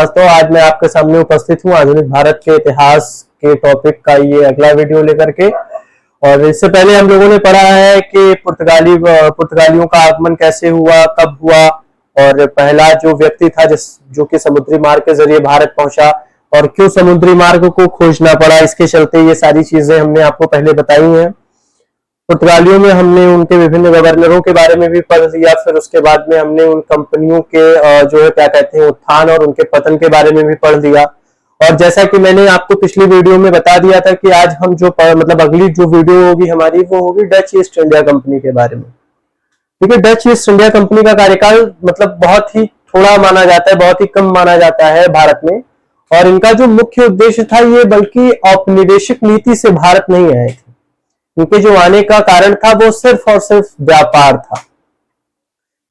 श्रीवास्तव। आज मैं आपके सामने उपस्थित हूँ आधुनिक भारत के इतिहास के टॉपिक का ये अगला वीडियो लेकर के। और इससे पहले हम लोगों ने पढ़ा है कि पुर्तगालियों का आगमन कैसे हुआ, कब हुआ, और पहला जो व्यक्ति था जो कि समुद्री मार्ग के जरिए भारत पहुंचा, और क्यों समुद्री मार्ग को खोजना पड़ा, इसके चलते ये सारी चीजें हमने आपको पहले बताई हैं। पुर्तगालियों में हमने उनके विभिन्न गवर्नरों के बारे में भी पढ़ लिया। फिर उसके बाद में हमने उन कंपनियों के जो है क्या कहते हैं उत्थान और उनके पतन के बारे में भी पढ़ लिया। और जैसा कि मैंने आपको पिछली वीडियो में बता दिया था कि आज हम जो मतलब अगली जो वीडियो होगी हमारी वो होगी डच ईस्ट इंडिया कंपनी के बारे में। क्योंकि डच ईस्ट इंडिया कंपनी का कार्यकाल मतलब बहुत ही थोड़ा माना जाता है, बहुत ही कम माना जाता है भारत में। और इनका जो मुख्य उद्देश्य था ये बल्कि औपनिवेशिक नीति से भारत नहीं आए थे। इनके जो आने का कारण था वो सिर्फ और सिर्फ व्यापार था।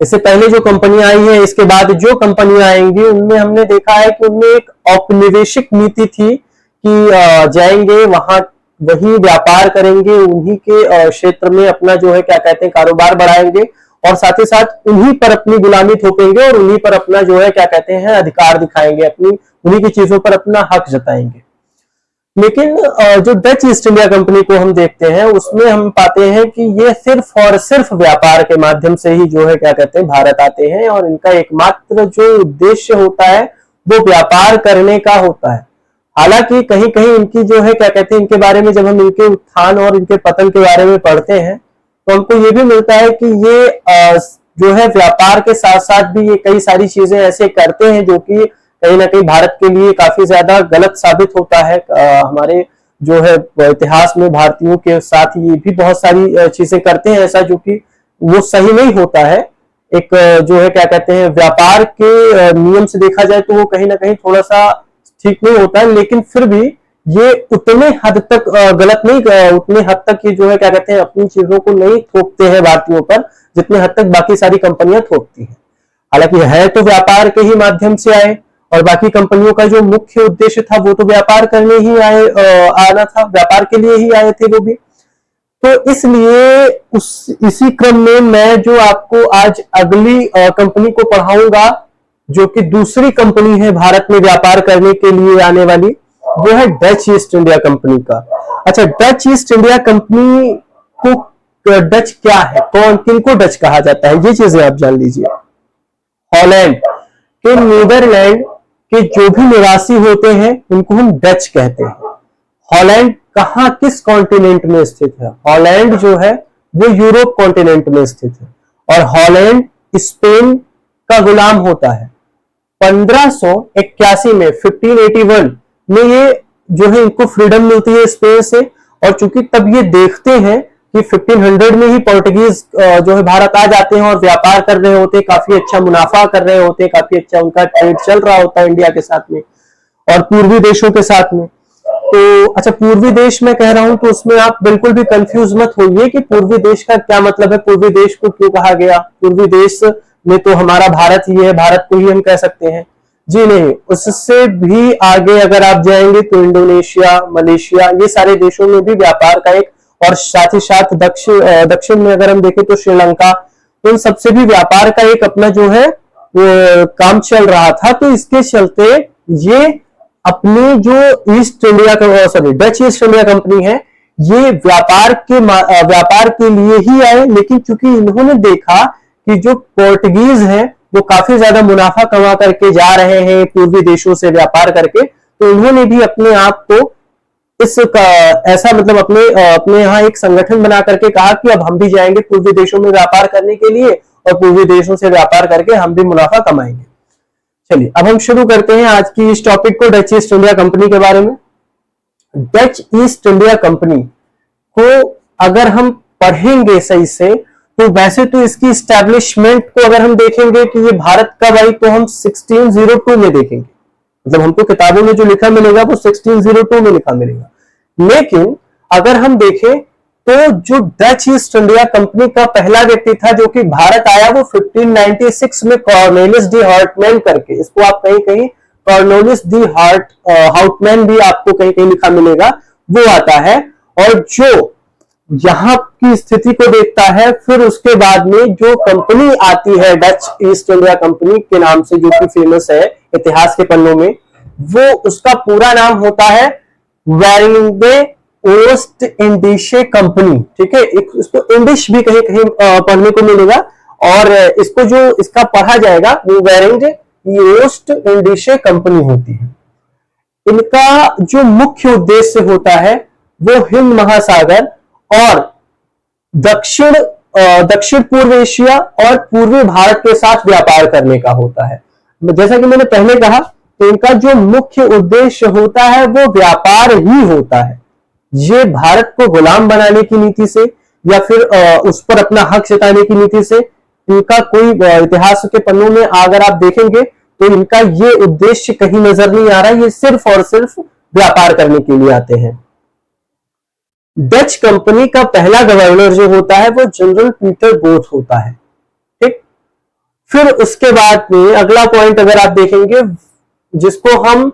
इससे पहले जो कंपनियां आई है, इसके बाद जो कंपनियां आएंगी, उनमें हमने देखा है कि उनमें एक औपनिवेशिक नीति थी कि जाएंगे वहां वही व्यापार करेंगे, उन्हीं के क्षेत्र में अपना जो है क्या कहते हैं कारोबार बढ़ाएंगे, और साथ ही साथ उन्हीं पर अपनी गुलामी थोपेंगे और उन्हीं पर अपना जो है क्या कहते हैं अधिकार दिखाएंगे, अपनी उन्हीं की चीजों पर अपना हक जताएंगे। लेकिन जो डच ईस्ट इंडिया कंपनी को हम देखते हैं उसमें हम पाते हैं कि ये सिर्फ और सिर्फ व्यापार के माध्यम से ही जो है क्या कहते हैं भारत आते हैं, और इनका एकमात्र जो उद्देश्य होता है वो व्यापार करने का होता है। हालांकि कहीं कहीं इनकी जो है क्या कहते हैं इनके बारे में जब हम इनके उत्थान और इनके पतन के बारे में पढ़ते हैं तो हमको ये भी मिलता है कि ये जो है व्यापार के साथ साथ भी ये कई सारी चीजें ऐसे करते हैं जो कि कहीं ना कहीं भारत के लिए काफी ज्यादा गलत साबित होता है। हमारे जो है इतिहास में भारतीयों के साथ ये भी बहुत सारी चीजें करते हैं ऐसा जो कि वो सही नहीं होता है। एक जो है क्या कहते हैं व्यापार के नियम से देखा जाए तो वो कहीं ना कहीं थोड़ा सा ठीक नहीं होता है, लेकिन फिर भी ये उतने हद तक गलत नहीं, उतने हद तक ये जो है क्या कहते हैं अपनी चीजों को नहीं थोपते हैं भारतीयों पर जितने हद तक बाकी सारी कंपनियां थोपती हैं। हालांकि है तो व्यापार के ही माध्यम से आए, और बाकी कंपनियों का जो मुख्य उद्देश्य था वो तो व्यापार करने ही आना था, व्यापार के लिए ही आए थे वो भी। तो इसलिए इसी क्रम में मैं जो आपको आज अगली कंपनी को पढ़ाऊंगा जो कि दूसरी कंपनी है भारत में व्यापार करने के लिए आने वाली, वो है डच ईस्ट इंडिया कंपनी का। अच्छा, डच ईस्ट इंडिया कंपनी को डच क्या है, कौन किनको डच कहा जाता है, ये चीजें आप जान लीजिए। हॉलैंड के नीदरलैंड के जो भी निवासी होते हैं उनको हम डच कहते हैं। हॉलैंड कहां किस कॉन्टिनेंट में स्थित है? हॉलैंड जो है वो यूरोप कॉन्टिनेंट में स्थित है, और हॉलैंड स्पेन का गुलाम होता है। 1581 में 1581 में ये जो है इनको फ्रीडम मिलती है स्पेन से, और चूंकि तब ये देखते हैं कि 1500 में ही पोर्टुगीज जो है भारत आ जाते हैं और व्यापार कर रहे होते हैं, काफी अच्छा मुनाफा कर रहे होते हैं, काफी अच्छा उनका ट्रेड चल रहा होता है इंडिया के साथ में और पूर्वी देशों के साथ में। तो अच्छा, पूर्वी देश में कह रहा हूं तो उसमें आप बिल्कुल भी कंफ्यूज मत होइए कि पूर्वी देश का क्या मतलब है, पूर्वी देश को क्यों कहा गया। पूर्वी देश में तो हमारा भारत ही है, भारत को ही हम कह सकते हैं, जी नहीं। उससे भी आगे अगर आप जाएंगे तो इंडोनेशिया, मलेशिया, ये सारे देशों में भी व्यापार का एक, और साथ ही साथ दक्षिण में अगर हम देखें तो श्रीलंका, तो इन सबसे भी व्यापार का एक अपना जो है वो काम चल रहा था। तो इसके चलते ये अपनी जो east India Dutch east India company है, ये व्यापार के लिए ही आए। लेकिन चूंकि इन्होंने देखा कि जो पोर्टुगीज हैं वो काफी ज्यादा मुनाफा कमा करके जा रहे हैं पूर्वी देशों से व्यापार करके, तो उन्होंने भी अपने आप को ऐसा मतलब अपने यहाँ एक संगठन बना करके कहा कि अब हम भी जाएंगे पूर्वी देशों में व्यापार करने के लिए, और पूर्वी देशों से व्यापार करके हम भी मुनाफा कमाएंगे। चलिए अब हम शुरू करते हैं आज की इस टॉपिक को, डच ईस्ट इंडिया कंपनी के बारे में। डच ईस्ट इंडिया कंपनी को अगर हम पढ़ेंगे सही से तो वैसे तो इसकी इस्टेब्लिशमेंट को अगर हम देखेंगे कि ये भारत कब आई तो हम 1602 में देखेंगे, मतलब हमको किताबों में जो लिखा मिलेगा वो 1602 में लिखा मिलेगा। लेकिन अगर हम देखें तो जो डच ईस्ट इंडिया कंपनी का पहला व्यक्ति था जो कि भारत आया वो 1596 में कॉर्नेलियस डी हार्टमैन करके, इसको आप कहीं कहीं कॉर्नेलियस डी हार्टमैन भी आपको कहीं कहीं लिखा मिलेगा, वो आता है। और जो यहाँ की स्थिति को देखता है। फिर उसके बाद में जो कंपनी आती है डच ईस्ट इंडिया कंपनी के नाम से, जो कि फेमस है इतिहास के पन्नों में, वो उसका पूरा नाम होता है वेरिंगे ओस्ट इंडिशे कंपनी। ठीक है, इसको इंडिश भी कहीं कहीं पढ़ने को मिलेगा, और इसको जो इसका पढ़ा जाएगा वो वेरिंगे ओस्ट इंडिशे कंपनी होती है। इनका जो मुख्य उद्देश्य होता है वो हिंद महासागर और दक्षिण पूर्व एशिया और पूर्वी भारत के साथ व्यापार करने का होता है। जैसा कि मैंने पहले कहा, तो इनका जो मुख्य उद्देश्य होता है वो व्यापार ही होता है। ये भारत को गुलाम बनाने की नीति से या फिर उस पर अपना हक जताने की नीति से इनका कोई इतिहास के पन्नों में अगर आप देखेंगे तो इनका ये उद्देश्य कहीं नजर नहीं आ रहा। ये सिर्फ और सिर्फ व्यापार करने के लिए आते हैं। डच कंपनी का पहला गवर्नर जो होता है वो जनरल पीटर बोथ होता है। ठीक, फिर उसके बाद में अगला पॉइंट अगर आप देखेंगे, जिसको हम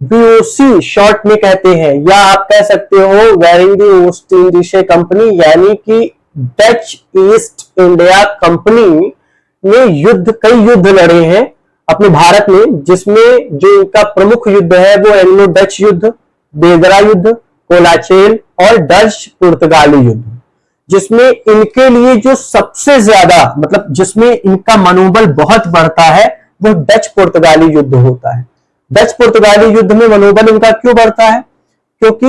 बीओसी शॉर्ट में कहते हैं, या आप कह सकते हो वेरिंगे ओस्ट इंडिशे कंपनी, यानी कि डच ईस्ट इंडिया कंपनी ने कई युद्ध लड़े हैं अपने भारत में, जिसमें जो इनका प्रमुख युद्ध है वो एंग्लो डच युद्ध, बेदरा युद्ध, कोलाचेल और डच पुर्तगाली युद्ध, जिसमें इनके लिए जो सबसे ज्यादा मतलब जिसमें इनका मनोबल बहुत बढ़ता है वो डच पुर्तगाली युद्ध होता है। डच पुर्तगाली युद्ध में मनोबल इनका क्यों बढ़ता है? क्योंकि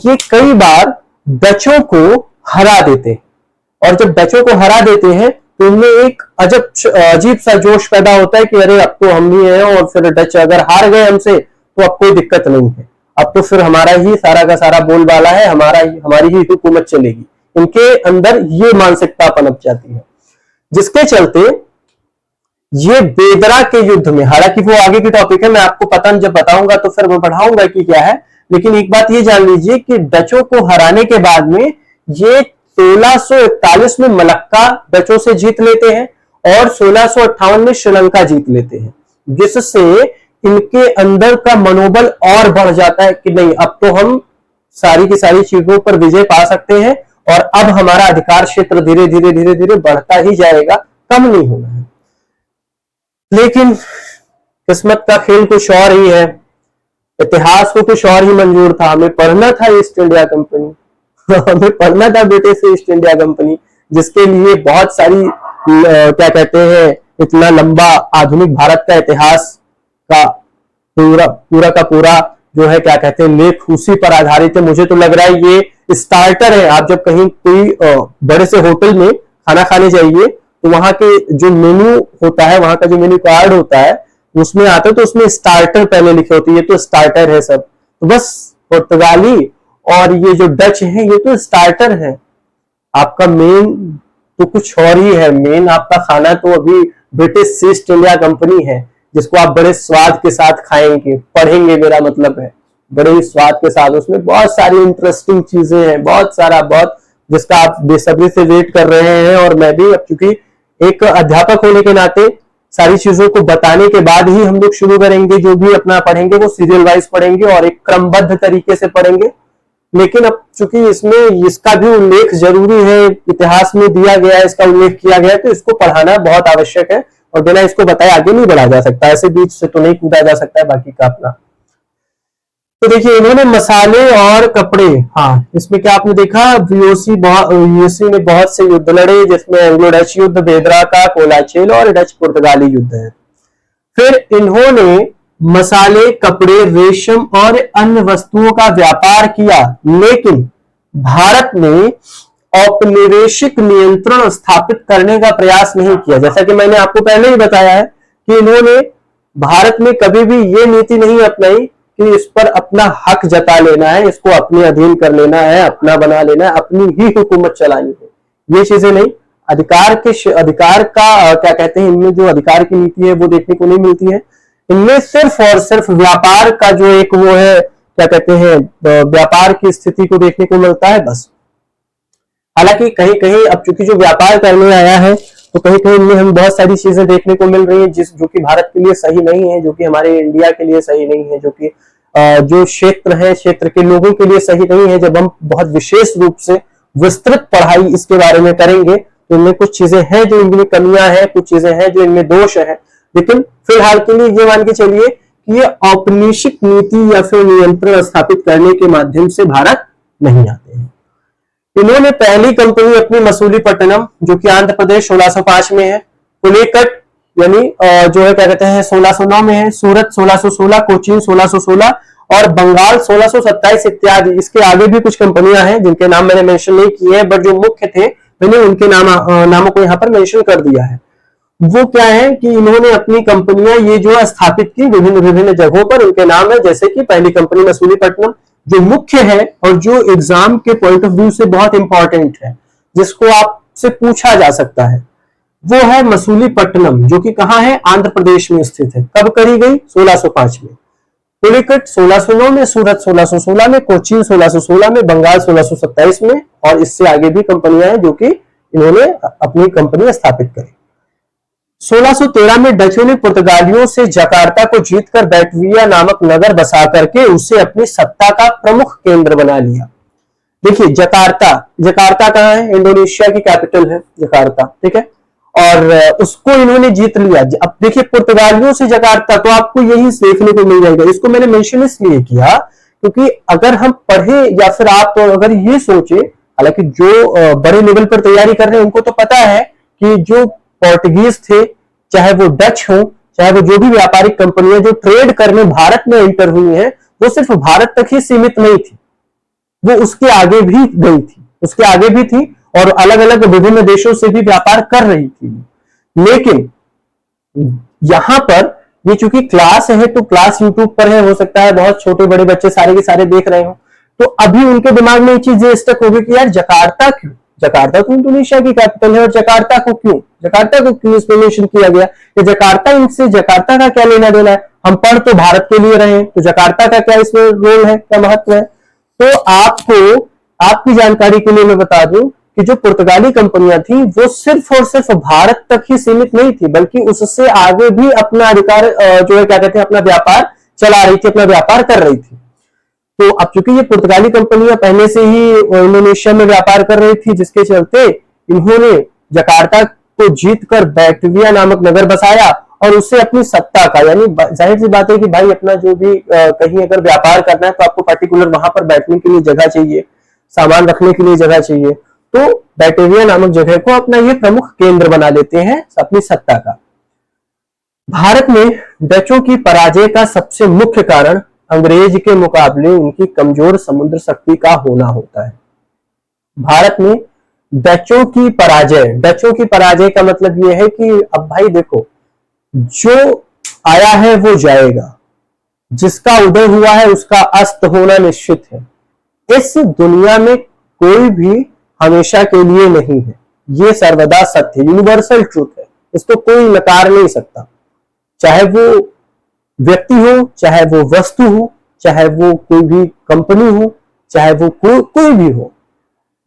ये कई बार डचों को हरा देते हैं, और जब डचों को हरा देते हैं तो इनमें एक अजीब सा जोश पैदा होता है कि अरे अब तो हम ही हैं, और फिर डच अगर हार गए हमसे तो अब कोई दिक्कत नहीं है, अब तो फिर हमारा ही सारा का सारा बोलबाला है, हमारी ही हुकूमत चलेगी। इनके अंदर ये मानसिकता पनप जाती है, जिसके चलते ये बेदरा के युद्ध में, हालांकि वो आगे की टॉपिक है, मैं आपको पता जब बताऊंगा तो फिर मैं बढ़ाऊंगा कि क्या है, लेकिन एक बात ये जान लीजिए कि डचों को हराने के बाद में ये 1641 में मलक्का डचों से जीत लेते हैं और 1658 में श्रीलंका जीत लेते हैं, जिससे इनके अंदर का मनोबल और बढ़ जाता है कि नहीं, अब तो हम सारी की सारी चीजों पर विजय पा सकते हैं और अब हमारा अधिकार क्षेत्र धीरे धीरे धीरे धीरे बढ़ता ही जाएगा, कम नहीं होना है। लेकिन किस्मत का खेल कुछ और ही है, इतिहास को कुछ और ही मंजूर था। हमें पढ़ना था ईस्ट इंडिया कंपनी, हमें पढ़ना था ब्रिटिश ईस्ट इंडिया कंपनी, जिसके लिए बहुत सारी क्या कहते हैं, इतना लंबा आधुनिक भारत का इतिहास का पूरा का पूरा जो है क्या कहते हैं लेख उसी पर आधारित है। मुझे तो लग रहा है ये स्टार्टर है। आप जब कहीं कोई बड़े से होटल में खाना खाने जाइए तो वहां के जो मेन्यू होता है, वहां का जो मेन्यू कार्ड होता है उसमें आता है, तो उसमें स्टार्टर पहले लिखे होती है, ये तो स्टार्टर है सब। तो बस पुर्तगाली और ये जो डच है ये तो स्टार्टर है, आपका मेन तो कुछ और ही है। मेन आपका खाना तो अभी ब्रिटिश ईस्ट इंडिया कंपनी है, जिसको आप बड़े स्वाद के साथ खाएंगे, पढ़ेंगे, मेरा मतलब है बड़े ही स्वाद के साथ। उसमें बहुत सारी इंटरेस्टिंग चीजें हैं, बहुत जिसका आप बेसब्री से वेट कर रहे हैं। और मैं भी अब चूंकि एक अध्यापक होने के नाते सारी चीजों को बताने के बाद ही हम लोग शुरू करेंगे, जो भी अपना पढ़ेंगे वो सीरियल वाइज पढ़ेंगे और एक क्रमबद्ध तरीके से पढ़ेंगे। लेकिन अब चूंकि इसमें इसका भी उल्लेख जरूरी है, इतिहास में दिया गया है, इसका उल्लेख किया गया है, तो इसको पढ़ाना बहुत आवश्यक है और बिना इसको बताए आगे नहीं बढ़ा जा सकता, ऐसे बीच से तो नहीं कूदा जा सकता है बाकी का अपना। तो देखिए इन्होंने मसाले और कपड़े, हाँ इसमें क्या आपने देखा, यूसी ने बहुत से युद्ध लड़े, जिसमें एंग्लो डच युद्ध, बेदरा का, कोलाचेल और डच पुर्तगाली युद्ध है। फिर इन्होंने मसाले, कपड़े, रेशम और अन्य वस्तुओं का व्यापार किया, लेकिन भारत में औपनिवेशिक नियंत्रण स्थापित करने का प्रयास नहीं किया। जैसा कि मैंने आपको पहले ही बताया है कि इन्होंने भारत में कभी भी ये नीति नहीं अपनाई कि इस पर अपना हक जता लेना है, इसको अपने अधीन कर लेना है, अपना बना लेना है, अपनी ही हुकूमत चलानी है, ये चीजें नहीं। अधिकार का क्या कहते हैं, इनमें जो अधिकार की नीति है वो देखने को नहीं मिलती है। इनमें सिर्फ और सिर्फ व्यापार का जो एक वो है क्या कहते हैं, व्यापार की स्थिति को देखने को मिलता है बस। हालांकि कहीं कहीं अब चूंकि जो व्यापार करने आया है तो कहीं कहीं इनमें हमें बहुत सारी चीजें देखने को मिल रही है जो कि भारत के लिए सही नहीं है, जो कि हमारे इंडिया के लिए सही नहीं है, जो कि जो क्षेत्र है, क्षेत्र के लोगों के लिए सही नहीं है। जब हम बहुत विशेष रूप से विस्तृत पढ़ाई इसके बारे में करेंगे। तो इनमें कुछ चीजें हैं जो इनमें कमियां हैं, कुछ चीजें हैं जो इनमें दोष है, लेकिन फिलहाल के लिए ये मान के चलिए कि ये औपनिवेशिक नीति या फिर नियंत्रण स्थापित करने के माध्यम से भारत नहीं आते हैं। इन्होंने पहली कंपनी अपनी मसूलीपट्टनम, जो कि आंध्र प्रदेश 1605 में है, पुलिकट यानी जो है क्या कहते हैं 1609 में है, सूरत 1616, कोचीन 1616 और बंगाल 1627 इत्यादि। इसके आगे भी कुछ कंपनियां हैं जिनके नाम मैंने मेंशन नहीं किए हैं, बट जो मुख्य थे मैंने उनके नामों को यहाँ पर मेंशन कर दिया है। वो क्या है कि इन्होंने अपनी कंपनियां ये जो स्थापित की विभिन्न विभिन्न जगहों पर, उनके नाम है जैसे कि पहली कंपनी मसूलीपट्टनम जो मुख्य है और जो एग्जाम के पॉइंट ऑफ व्यू से बहुत इंपॉर्टेंट है, जिसको आपसे पूछा जा सकता है, वो है मसूलीपट्टनम, जो कि कहां है, आंध्र प्रदेश में स्थित है। कब करी गई, 1605 में। पुलिकट 1609 में, सूरत 1616 में, कोचीन 1616 में, बंगाल 1627 में, और इससे आगे भी कंपनियां हैं जो कि इन्होंने अपनी कंपनी स्थापित करी। 1613 में डचों ने पुर्तगालियों से जकार्ता को जीतकर बैटविया नामक नगर बसा करके उसे अपनी सत्ता का प्रमुख केंद्र बना लिया। देखिए जकार्ता, जकार्ता कहाँ है, इंडोनेशिया की कैपिटल है जकार्ता, ठीक है, और उसको इन्होंने जीत लिया। अब देखिए पुर्तगालियों से जकार्ता, तो आपको यही देखने को मिल जाएगा। इसको मैंने मेंशन इसलिए किया क्योंकि अगर हम पढ़े या फिर आप अगर ये सोचे, हालांकि जो बड़े लेवल पर तैयारी कर रहे हैं उनको तो पता है कि जो पोर्टुगीज थे, चाहे वो डच हो, चाहे वो जो भी व्यापारिक कंपनियां जो ट्रेड करने भारत में एंटर हुई हैं, वो सिर्फ भारत तक ही सीमित नहीं थी, वो उसके आगे भी गई थी, उसके आगे भी थी और अलग अलग विभिन्न देशों से भी व्यापार कर रही थी। लेकिन यहां पर ये चूंकि क्लास है तो क्लास यूट्यूब पर है, हो सकता है बहुत छोटे बड़े बच्चे सारे के सारे देख रहे हो, तो अभी उनके दिमाग में ये चीज स्टक होगी कि यार जकार्ता क्यों, जकार्ता तो इंडोनेशिया की कैपिटल है, और जकार्ता को क्यों इसमें मेंशन किया गया कि जकार्ता, इनसे जकार्ता का क्या लेना देना है, हम पढ़ तो भारत के लिए रहे हैं, तो जकार्ता का क्या इसमें रोल है, क्या महत्व है। तो आपको, आपकी जानकारी के लिए मैं बता दूं कि जो पुर्तगाली कंपनियां थी वो सिर्फ और सिर्फ भारत तक ही सीमित नहीं थी, बल्कि उससे आगे भी अपना अधिकार जो है क्या कहते हैं अपना व्यापार चला रही थी, अपना व्यापार कर रही थी। तो अब चूंकि ये पुर्तगाली कंपनियां पहले से ही इंडोनेशिया में व्यापार कर रही थी, जिसके चलते इन्होंने जकार्ता को जीतकर बैटविया नामक नगर बसाया और उससे अपनी सत्ता का, यानी जाहिर सी बात है कि भाई अपना जो भी कहीं अगर व्यापार करना है तो आपको पर्टिकुलर वहां पर बैठने के लिए जगह चाहिए, सामान रखने के लिए जगह चाहिए, तो बैटविया नामक जगह को अपना ये प्रमुख केंद्र बना लेते हैं अपनी सत्ता का। भारत में डचों की पराजय का सबसे मुख्य कारण अंग्रेज के मुकाबले उनकी कमजोर समुद्र शक्ति का होना होता है। भारत में डचों की पराजय का मतलब यह है कि अब भाई देखो, जो आया है वो जाएगा, जिसका उदय हुआ है उसका अस्त होना निश्चित है। इस दुनिया में कोई भी हमेशा के लिए नहीं है, ये सर्वदा सत्य, यूनिवर्सल ट्रूथ है, इसको कोई नकार नहीं सकता। चाहे वो व्यक्ति हो, चाहे वो वस्तु हो, चाहे वो कोई भी कंपनी हो, चाहे वो कोई भी हो,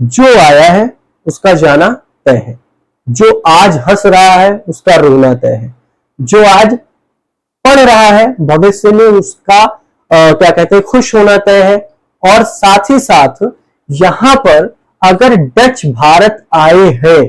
जो आया है उसका जाना तय है। जो आज हंस रहा है उसका रोना तय है। जो आज पढ़ रहा है भविष्य में उसका क्या कहते हैं खुश होना तय है। और साथ ही साथ यहां पर अगर डच भारत आए हैं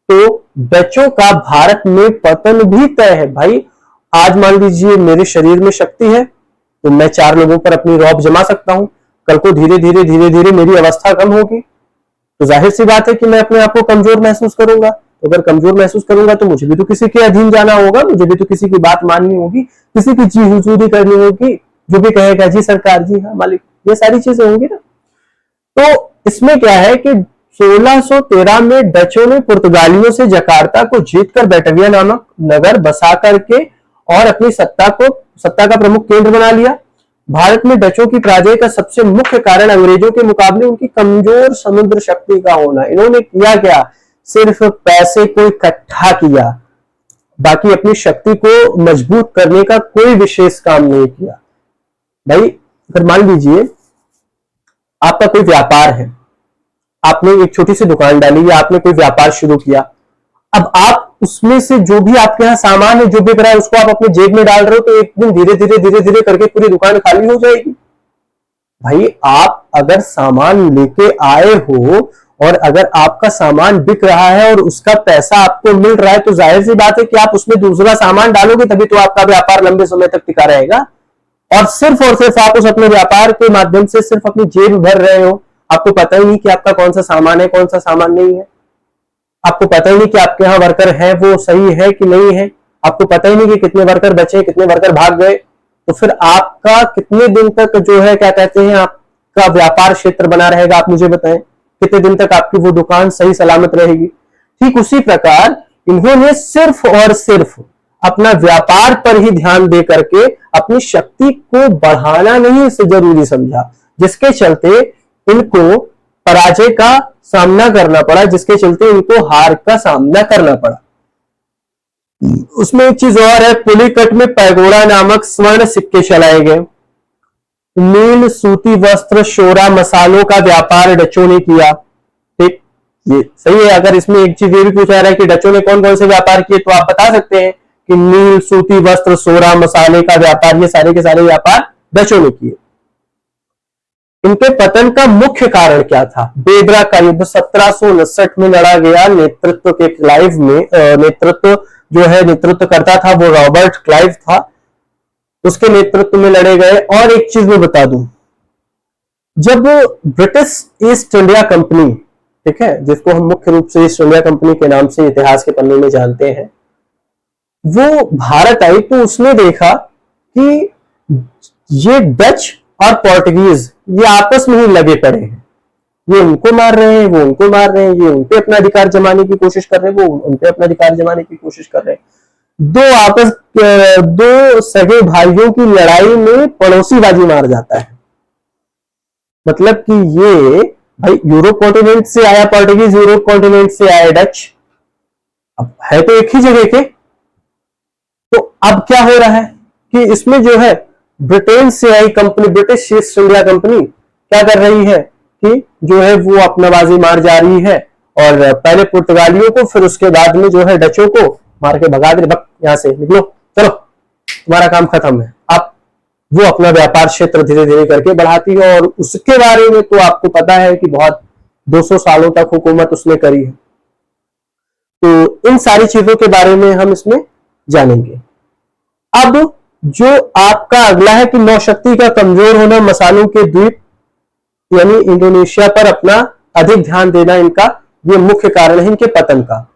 तो डचों का भारत में पतन भी तय है। भाई आज मान लीजिए मेरे शरीर में शक्ति है तो मैं 4 लोगों पर अपनी रौब जमा सकता हूं, कल को धीरे धीरे मेरी अवस्था कम होगी तो जाहिर सी बात है कि मैं अपने आप को कमजोर महसूस करूंगा। तो अगर कमजोर महसूस करूंगा तो मुझे भी तो किसी के अधीन जाना होगा, मुझे भी तो किसी की बात माननी होगी, किसी की जी हुजूरी करनी होगी, जो भी कहेगा जी सरकार, जी हाँ मालिक, ये सारी चीजें होंगी ना। तो इसमें क्या है कि 1613 में डचों ने पुर्तगालियों से जकार्ता को जीतकर बैटविया नामक नगर बसा करके और अपनी सत्ता का प्रमुख केंद्र बना लिया। भारत में डचों की पराजय का सबसे मुख्य कारण अंग्रेजों के मुकाबले उनकी कमजोर समुद्र शक्ति का होना। इन्होंने किया क्या, सिर्फ पैसे को इकट्ठा किया, बाकी अपनी शक्ति को मजबूत करने का कोई विशेष काम नहीं किया। भाई अगर मान लीजिए आपका कोई व्यापार है, आपने एक छोटी सी दुकान डाली या आपने कोई व्यापार शुरू किया, अब आप उसमें से जो भी आपके यहाँ सामान है, जो बिक रहा है, उसको आप अपने जेब में डाल रहे हो तो एक दिन धीरे धीरे करके पूरी दुकान खाली हो जाएगी। भाई आप अगर सामान लेके आए हो और अगर आपका सामान बिक रहा है और उसका पैसा आपको मिल रहा है तो जाहिर सी बात है कि आप उसमें दूसरा सामान डालोगे, तभी तो आपका व्यापार लंबे समय तक टिका रहेगा। और सिर्फ आप उस अपने व्यापार के माध्यम से सिर्फ अपनी जेब भर रहे हो, आपको पता ही नहीं कि आपका कौन सा सामान है, कौन सा सामान नहीं है। आपको पता ही नहीं कि आपके यहाँ वर्कर है वो सही है कि नहीं है। आपको पता ही नहीं कि कितने वर्कर बचे, कितने वर्कर भाग गए। तो फिर आपका कितने दिन तक जो है क्या कहते हैं आपका व्यापार क्षेत्र बना रहेगा, आप मुझे बताएं। कितने दिन तक आपकी वो दुकान सही सलामत रहेगी। ठीक उसी प्रकार इन्होंने सिर्फ और सिर्फ अपना व्यापार पर ही ध्यान दे करके अपनी शक्ति को बढ़ाना नहीं इसे जरूरी समझा, जिसके चलते इनको पराजय का सामना करना पड़ा, जिसके चलते इनको हार का सामना करना पड़ा। उसमें एक चीज और है, पुलिकट में पैगोड़ा नामक स्वर्ण सिक्के चलाए गए। नील सूती वस्त्र शोरा मसालों का व्यापार डचों ने किया। ठीक, ये सही है। अगर इसमें एक चीज ये भी पूछा जा रहा है कि डचों ने कौन कौन से व्यापार किए, तो आप बता सकते हैं कि नील सूती वस्त्र सोरा मसाले का व्यापार, ये सारे के सारे व्यापार डचों ने किए। इनके पतन का मुख्य कारण क्या था? बेदरा का युद्ध 1759 में लड़ा गया। नेतृत्व के क्लाइव में नेतृत्व करता था वो रॉबर्ट क्लाइव था, उसके नेतृत्व में लड़े गए। और एक चीज मैं बता दूं, जब ब्रिटिश ईस्ट इंडिया कंपनी, ठीक है, जिसको हम मुख्य रूप से ईस्ट इंडिया कंपनी के नाम से इतिहास के पन्ने में जानते हैं, वो भारत आई तो उसने देखा कि ये डच और पोर्टुगीज ये आपस में ही लगे पड़े हैं। ये उनको मार रहे हैं, वो उनको मार रहे हैं, ये उनपे अपना अधिकार जमाने की कोशिश कर रहे हैं, वो उनपे अपना अधिकार जमाने की कोशिश कर रहे हैं। दो सगे भाइयों की लड़ाई में पड़ोसीबाजी मार जाता है। मतलब कि ये भाई यूरोप कॉन्टिनेंट से आया पोर्टुगीज, यूरोप कॉन्टिनेंट से आया डच, अब है तो एक ही जगह के। तो अब क्या हो रहा है कि इसमें जो है ब्रिटेन से आई company, British East India Company क्या कर रही है कि जो है वो अपना बाजी मार जा रही है, और पहले पुर्तगालियों को, फिर उसके बाद में जो है डचों को मार के भगा दे, बक यहां से निकलो, चलो तुम्हारा काम खत्म है। अब वो अपना व्यापार क्षेत्र धीरे धीरे करके बढ़ाती है, और उसके बारे में तो आपको पता है कि बहुत 200 सालों तक हुकूमत उसने करी है। तो इन सारी चीजों के बारे में हम इसमें जानेंगे। अब जो आपका अगला है कि नौशक्ति का कमजोर होना, मसालों के द्वीप यानी इंडोनेशिया पर अपना अधिक ध्यान देना, इनका ये मुख्य कारण है इनके पतन का।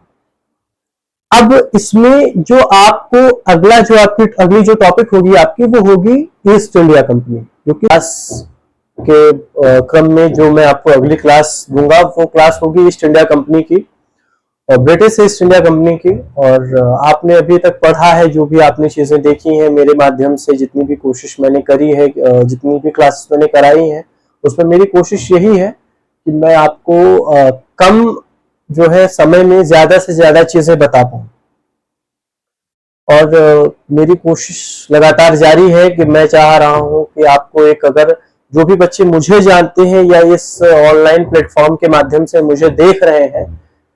अब इसमें जो आपको अगला जो आपकी अगली जो टॉपिक होगी आपकी, वो होगी ईस्ट इंडिया कंपनी, जो कि क्लास के क्रम में जो मैं आपको अगली क्लास दूंगा वो क्लास होगी ईस्ट इंडिया कंपनी की और ब्रिटिश ईस्ट इंडिया कंपनी की। और आपने अभी तक पढ़ा है, जो भी आपने चीजें देखी हैं मेरे माध्यम से, जितनी भी कोशिश मैंने करी है, जितनी भी क्लासेस मैंने कराई हैं, उसमें मेरी कोशिश यही है कि मैं आपको कम जो है समय में ज्यादा से ज्यादा चीजें बता पाऊं। और मेरी कोशिश लगातार जारी है कि मैं चाह रहा हूं कि आपको एक, अगर जो भी बच्चे मुझे जानते हैं या इस ऑनलाइन प्लेटफॉर्म के माध्यम से मुझे देख रहे हैं,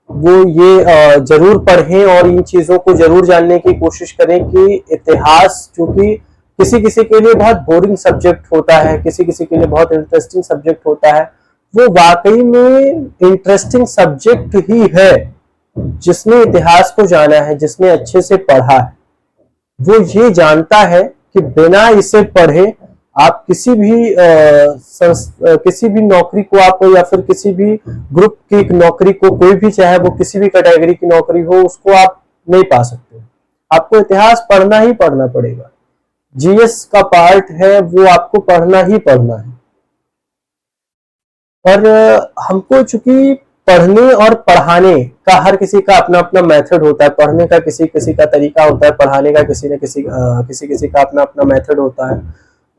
वो ये जरूर पढ़ें और इन चीजों को जरूर जानने की कोशिश करें कि इतिहास, जो कि किसी किसी के लिए बहुत बोरिंग सब्जेक्ट होता है, किसी किसी के लिए बहुत इंटरेस्टिंग सब्जेक्ट होता है, वो वाकई में इंटरेस्टिंग सब्जेक्ट ही है। जिसने इतिहास को जाना है, जिसने अच्छे से पढ़ा है, वो ये जानता है कि बिना इसे पढ़े आप किसी भी नौकरी को आप, या फिर किसी भी ग्रुप की नौकरी को, कोई भी, चाहे वो किसी भी कैटेगरी की नौकरी हो, उसको आप नहीं पा सकते। आपको इतिहास पढ़ना ही पढ़ना पड़ेगा। जीएस का पार्ट है वो आपको पढ़ना ही पढ़ना है। और हमको चूंकि पढ़ने और पढ़ाने का हर किसी का अपना अपना मेथड होता है, पढ़ने का किसी किसी का तरीका होता है, पढ़ाने का किसी किसी का अपना अपना मेथड होता है।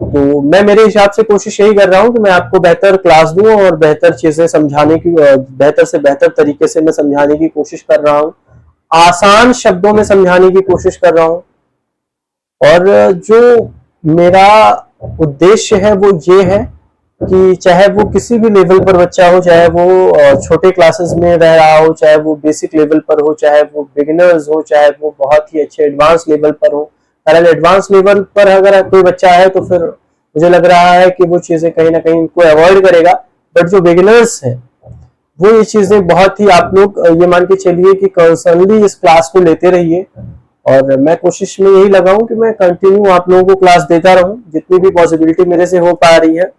तो मैं मेरे हिसाब से कोशिश यही कर रहा हूँ कि मैं आपको बेहतर क्लास दूं और बेहतर चीजें समझाने की, बेहतर से बेहतर तरीके से मैं समझाने की कोशिश कर रहा हूँ, आसान शब्दों में समझाने की कोशिश कर रहा हूँ। और जो मेरा उद्देश्य है वो ये है कि चाहे वो किसी भी लेवल पर बच्चा हो, चाहे वो छोटे क्लासेस में रह रहा हो, चाहे वो बेसिक लेवल पर हो, चाहे वो बिगिनर्स हो, चाहे वो बहुत ही अच्छे एडवांस लेवल पर हो। अगर एडवांस लेवल पर अगर कोई बच्चा है तो फिर मुझे लग रहा है कि वो चीजें कहीं ना कहीं इनको अवॉइड करेगा, बट जो बिगिनर्स हैं वो ये चीजें बहुत ही आप लोग ये मान के चलिए कि कंसर्नली इस क्लास को लेते रहिए, और मैं कोशिश में यही लगा हूं कि मैं कंटिन्यू आप लोगों को क्लास देता रहूं जितनी भी पॉसिबिलिटी मेरे से हो पा रही है।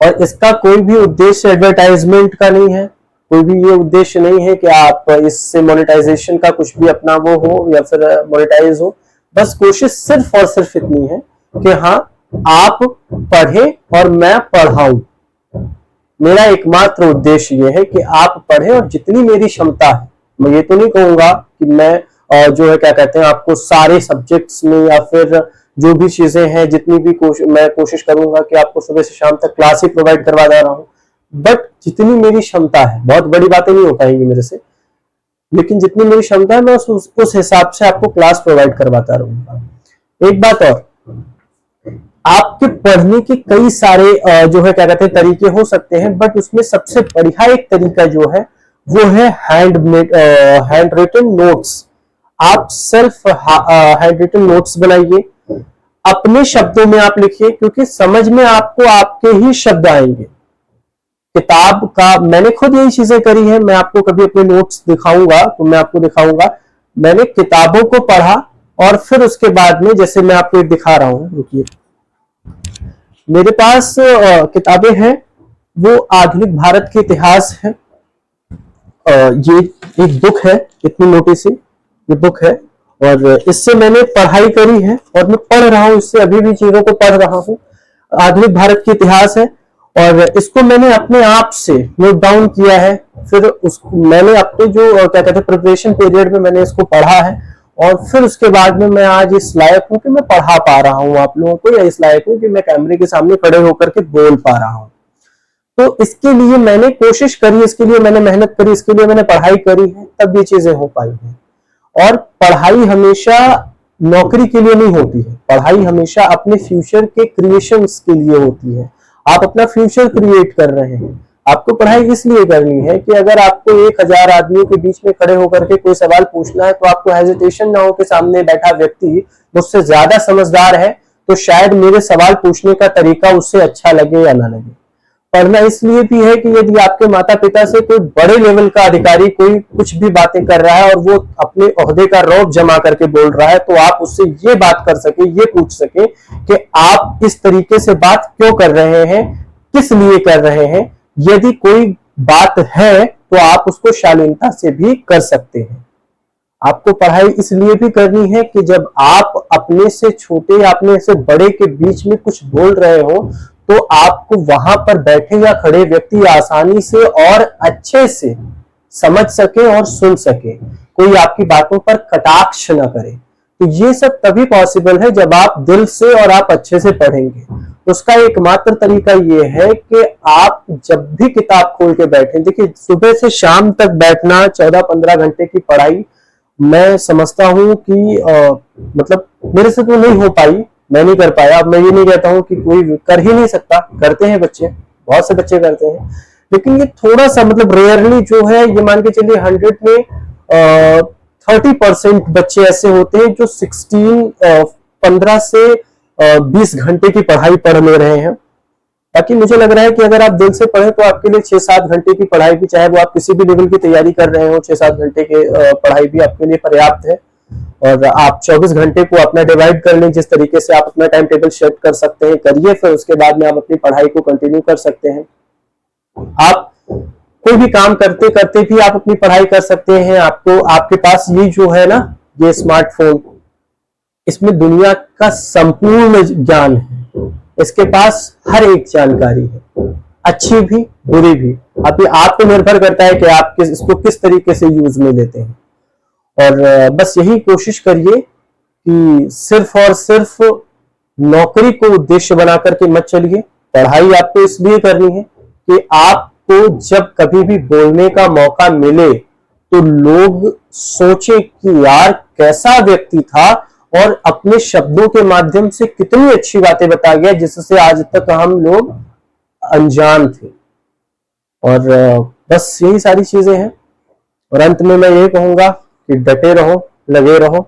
और इसका कोई भी उद्देश्य एडवर्टाइजमेंट का नहीं है, कोई भी ये उद्देश्य नहीं है कि आप इससे मोनेटाइजेशन का कुछ भी अपना वो हो या फिर मोनेटाइज हो। बस कोशिश सिर्फ और सिर्फ इतनी है कि हाँ, आप पढ़े और मैं पढ़ाऊं। मेरा एकमात्र उद्देश्य ये है कि आप पढ़े, और जितनी मेरी क्षमता है, मैं ये तो नहीं कहूंगा कि मैं जो है क्या कहते हैं आपको सारे सब्जेक्ट्स में या फिर जो भी चीजें हैं जितनी भी मैं कोशिश करूंगा कि आपको सुबह से शाम तक क्लास ही प्रोवाइड करवा दे रहा हूं। बट जितनी मेरी क्षमता है, बहुत बड़ी बातें नहीं हो पाएंगी मेरे से, लेकिन जितनी मेरी क्षमता है मैं उस हिसाब से आपको क्लास प्रोवाइड करवाता रहूंगा। एक बात और, आपके पढ़ने के कई सारे जो है क्या कहते हैं तरीके हो सकते हैं, बट उसमें सबसे बढ़िया एक तरीका जो है वो है हैंड रिटन नोट्स। आप सेल्फ हैंड रिटन नोट्स बनाइए, अपने शब्दों में आप लिखिए, क्योंकि समझ में आपको आपके ही शब्द आएंगे। किताब का मैंने खुद यही चीजें करी है, मैं आपको कभी अपने नोट्स दिखाऊंगा तो मैं आपको दिखाऊंगा। मैंने किताबों को पढ़ा और फिर उसके बाद में, जैसे मैं आपको एक दिखा रहा हूं, रुकिए, मेरे पास किताबें हैं, वो आधुनिक भारत के इतिहास है। ये एक बुक है, इतनी मोटी सी ये बुक है, और इससे मैंने पढ़ाई करी है और मैं पढ़ रहा हूं, इससे अभी भी चीजों को पढ़ रहा हूं। आधुनिक भारत के इतिहास है, और इसको मैंने अपने आप से नोट डाउन किया है। फिर मैंने अपने जो क्या कहते हैं प्रिपरेशन पीरियड में मैंने इसको पढ़ा है, और फिर उसके बाद में मैं आज इस लायक हूं कि मैं पढ़ा पा रहा हूं आप लोगों को, या इस लायक हूं कि मैं कैमरे के सामने खड़े होकर के बोल पा रहा हूं। तो इसके लिए मैंने कोशिश करी, इसके लिए मैंने मेहनत करी, इसके लिए मैंने पढ़ाई करी है, तब ये चीजें हो पाई हैं। और पढ़ाई हमेशा नौकरी के लिए नहीं होती है, पढ़ाई हमेशा अपने फ्यूचर के क्रिएशंस के लिए होती है। आप अपना फ्यूचर क्रिएट कर रहे हैं, आपको पढ़ाई इसलिए करनी है कि अगर आपको 1000 आदमियों के बीच में खड़े होकर के कोई सवाल पूछना है, तो आपको हेजिटेशन ना हो कि सामने बैठा व्यक्ति मुझसे ज्यादा समझदार है, तो शायद मेरे सवाल पूछने का तरीका उससे अच्छा लगे या ना लगे। पढ़ना इसलिए भी है कि यदि आपके माता पिता से कोई बड़े लेवल का अधिकारी कोई कुछ भी बातें कर रहा है और वो अपने ओहदे का रौब जमा करके बोल रहा है, तो आप उससे ये बात कर सके, ये पूछ सके कि आप इस तरीके से बात क्यों कर रहे हैं, किस लिए कर रहे हैं। यदि कोई बात है तो आप उसको शालीनता से भी कर सकते हैं। आपको पढ़ाई इसलिए भी करनी है कि जब आप अपने से छोटे या अपने से बड़े के बीच में कुछ बोल रहे हो, तो आपको वहां पर बैठे या खड़े व्यक्ति आसानी से और अच्छे से समझ सके और सुन सके, कोई आपकी बातों पर कटाक्ष न करे। तो ये सब तभी पॉसिबल है जब आप दिल से और आप अच्छे से पढ़ेंगे। उसका एकमात्र तरीका ये है कि आप जब भी किताब खोल के बैठें, देखिए सुबह से शाम तक बैठना 14-15 घंटे की पढ़ाई, मैं समझता हूं कि मतलब मेरे से तो नहीं हो पाई, मैं नहीं कर पाया। अब मैं ये नहीं कहता हूं कि कोई कर ही नहीं सकता, करते हैं बच्चे, बहुत से बच्चे करते हैं, लेकिन ये थोड़ा सा मतलब रेयरली जो है, ये मान के चलिए 100 में 30% बच्चे ऐसे होते हैं जो 15 से 20 घंटे की पढ़ाई पढ़ ले रहे हैं। बाकी मुझे लग रहा है कि अगर आप दिल से पढ़े तो आपके लिए 6-7 घंटे की पढ़ाई भी, चाहे वो आप किसी भी लेवल की तैयारी कर रहे हो, 6-7 घंटे की पढ़ाई भी आपके लिए पर्याप्त है। और आप 24 घंटे को अपना डिवाइड कर लें, जिस तरीके से आप अपना टाइम टेबल सेट कर सकते हैं करिए, फिर उसके बाद में आप अपनी पढ़ाई को कंटिन्यू कर सकते हैं। आप कोई भी काम करते करते भी आप अपनी पढ़ाई कर सकते हैं। आपको आपके पास ये जो है ना, ये स्मार्टफोन, इसमें दुनिया का संपूर्ण ज्ञान है, इसके पास हर एक जानकारी है, अच्छी भी बुरी भी। अब ये आप पे निर्भर करता है कि आप इसको किस तरीके से यूज में लेते हैं। और बस यही कोशिश करिए कि सिर्फ और सिर्फ नौकरी को उद्देश्य बना करके मत चलिए। पढ़ाई आपको इसलिए करनी है कि आपको जब कभी भी बोलने का मौका मिले तो लोग सोचे कि यार कैसा व्यक्ति था, और अपने शब्दों के माध्यम से कितनी अच्छी बातें बता गया जिससे आज तक हम लोग अनजान थे। और बस यही सारी चीजें हैं। और अंत में मैं ये कहूंगा कि डटे रहो, लगे रहो।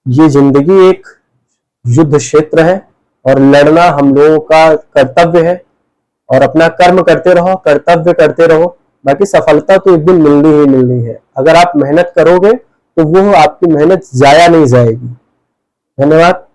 ये जिंदगी एक युद्ध क्षेत्र है और लड़ना हम लोगों का कर्तव्य है। और अपना कर्म करते रहो, कर्तव्य करते रहो, बाकी सफलता तो एक दिन मिलनी ही मिलनी है। अगर आप मेहनत करोगे तो वो आपकी मेहनत जाया नहीं जाएगी। धन्यवाद।